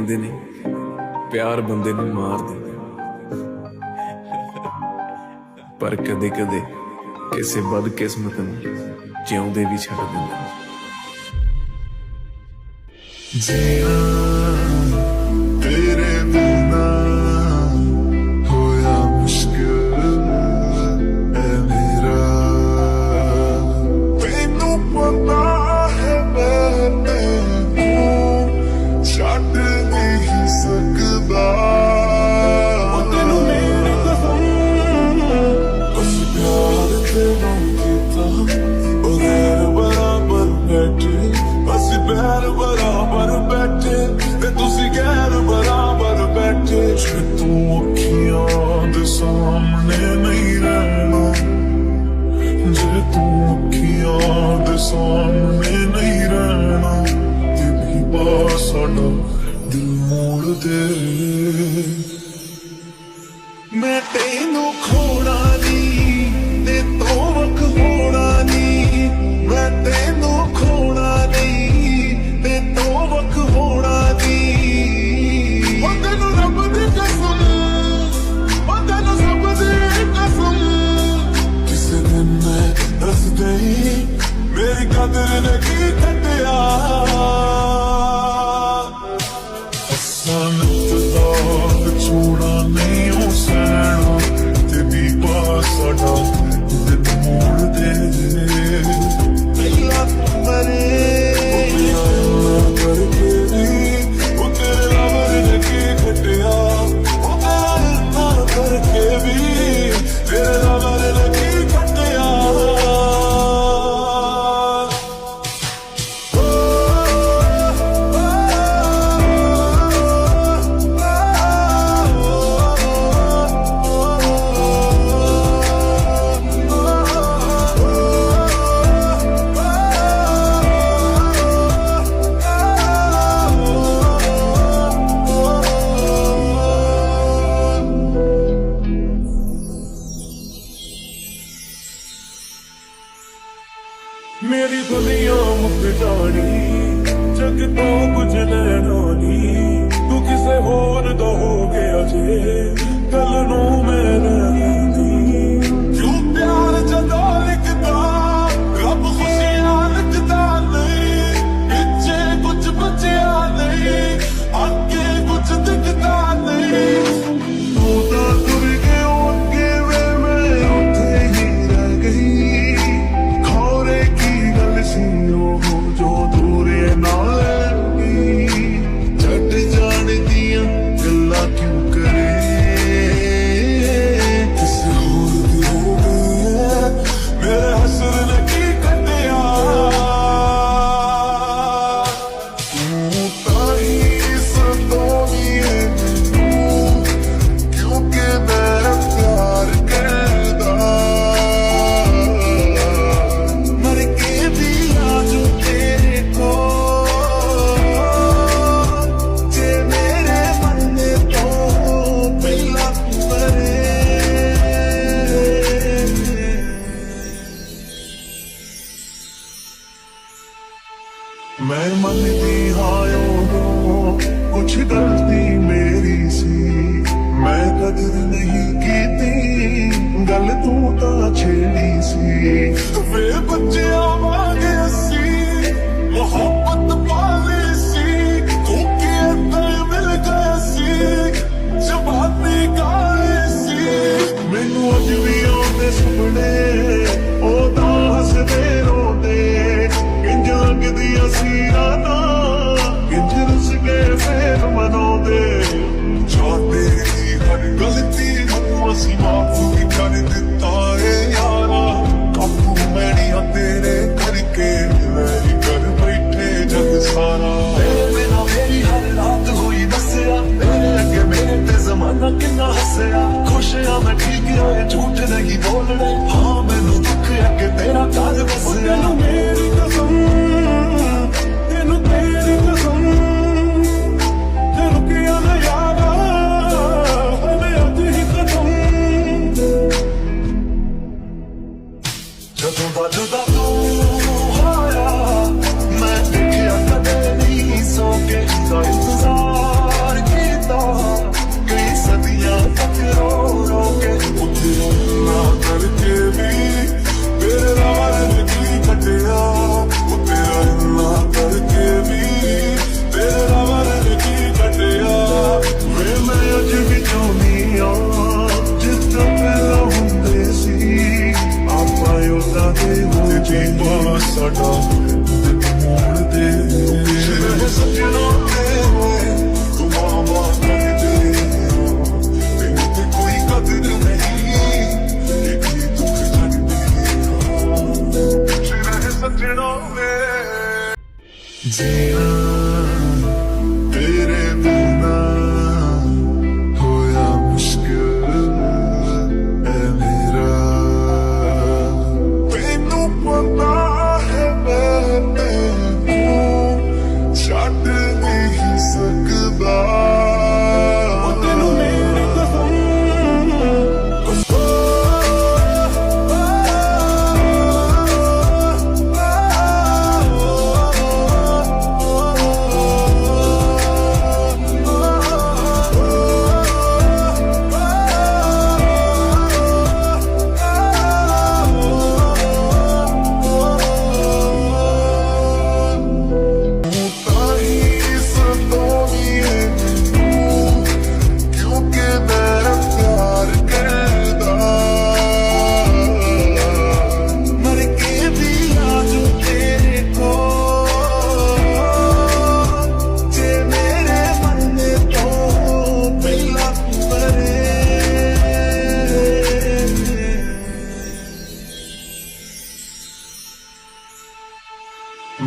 ਕਹਿੰਦੇ ਨੇ ਪਿਆਰ ਬੰਦੇ ਨੂੰ ਮਾਰ ਦਿੰਦਾ, ਪਰ ਕਦੇ ਕਦੇ ਕਿਸੇ ਬਦਕਿਸਮਤ ਨੂੰ ਜਿਉਂਦੇ ਵੀ ਛੱਡ ਦਿੰਦਾ। जीना तेरे बिना होया मुश्किल है मेरा, तेनू पता है मैं छड्ड नहीं सकदा। तेनू मेरी कसम बस प्यार तेनू कीता ओदे बराबर बैठे, बस प्यार बराबर बैठे ते तुसी गैर बराबर बैठे। जे तू अखियां दे सामने नहीं रहना, जे तू अखियां दे सामने नहीं रहना, ते भी बस साडा दिल मोड़ दे। मैं तेनू खोना नहीं ते तो वख होना नहीं, मैं तेनू खोना नहीं ते तो वख होना नहीं। ओ तेनू रब दी कसम, ओ तेनू सब दी कसम, किसी दिन मैं दस गई मेरी कदर ने की कटिया। हसनत दाग छोड़ा नहीं हो सहना, ते भी पास साडा दिल मोड़ दे। पहला तू मरे करके भी वो तेरे रबर ने की कटिया, वो तेरा करके भी तेरे रबर ने की कटिया। मेरी दुनिया मुक जानी, जग तो कुछ लेना नहीं, तू किसे होर दा हो गया जे कल नू मैं रहती। क्यों प्यार जदा लिखदा रब खुशियां लिखदा नहीं, पिछे कुछ बचिया नहीं, आगे कुछ दिखदा नहीं। तू तो तुर के अगे वे मैं उथे ही रह गई, खौरे की गल सी हो जो दूरे नाल गई। छड्ड जान दियां गल्लां क्यों करे, किसे होर दी हो गई है मेरे हसर ने की कटिया। तू ताही सतावी है मैनू, क्योंकि मैं प्यार करदा। मर के भी आजू तेरे को, जे मेरे मरने तो पहला तू मरे। मैं मनदी हाँ उदों कुछ गलती मेरी सी, मैं कदर नहीं कीती गल तू तां छेड़ी सी। वे बच्चे आवांगे असी मोहब्बत पाली सी, तू के अंदर मिल गए सी जवानी गाली सी। मैनू अज भी आउंदे सुपने ओदा हसदे रोंदे, इंज लगदियां सीरां ना इंज रुस गए फिर मनाउंदे। जाने दी हर गलती नूं असीं माफ भी कर दित्ता ए यारा, काबू मैणियां तेरे करके वैरी कर बैठे जग सारा। तेरे बिना मेरी हर रात हुई दसिया, तेरे अगे मेरे ते जमाना किन्ना हसया। खुश आ मैं ठीक होए झूठ नहीं बोलने, हाँ मैनू दुख अगे तेरा काज बसया। मेरी कसम तेनू तेरी कसम, ते रुकिया ना यारा हमें अज ही खत्म। जदों बजदा तू होया मैं देखिया कदे नहीं सो के इंतजार। ਸਾਡਾ ਦਿਨ ਮੋੜ ਦੇ ਸ਼ਿਰ ਸੱਜਣਾ ਤੂੰ ਮਾਮਾ ਕਰਦੇ ਤੈਨੂੰ ਤੇ ਕੋਈ ਕਦਰ ਨਹੀਂ ਕਿ ਦੁੱਖ ਛੱਡਦੇ ਸ਼ਿਰ ਸੱਜਣਾ ਜੀਣਾ ਤੇਰੇ ਬਿਨਾ ਹੋਇਆ ਮੁਸ਼ਕਿਲ ਐ ਮੇਰਾ ਤੈਨੂੰ ਪਤਾ ਹੈ ਮੈਂ ਤੈਨੂੰ ਛੱਡ ਨਹੀਂ ਸਕਦਾ ਤੈਨੂੰ ਮੇਰੀ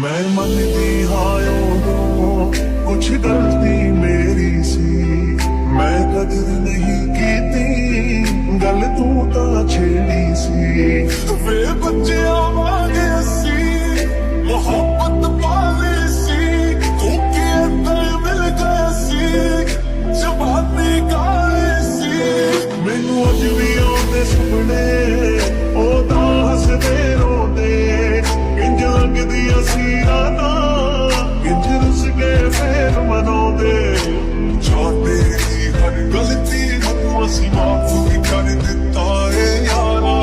मैं मनती हाँ उदों कुछ गलती मेरी सी मैं कदर नहीं की गल तू ता छेड़ी सी वे बच्चे आवागे सी मोहब्बत पाले सी तू के अंदर मिल गए सी जवानी गाले सी मैनू अज भी आते सुपने ओदा हसदे रोंदे इंज लगदी असीरा ना इंज रुस गए फिर मनाउंदे जाते ही हर गलती नूं असीं माफ भी कर दिता ए यारा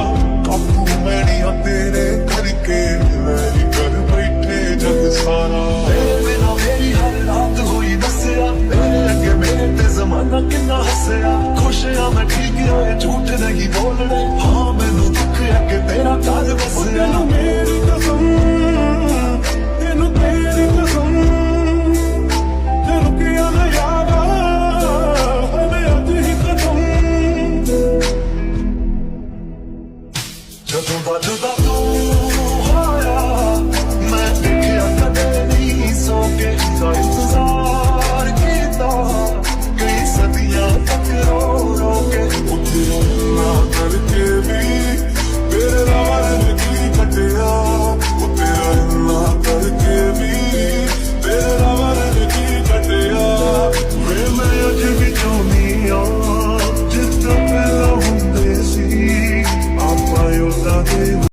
काबू मैनिया तेरे करके वैरी कर बैठे जग सारा तेरे बिना मेरी हर रात हुई दसिया तेरे अगे मेरे ते जमाना किन्ना हसया खुश आ मैं ठीक आए झूठ नहीं बोलने हाँ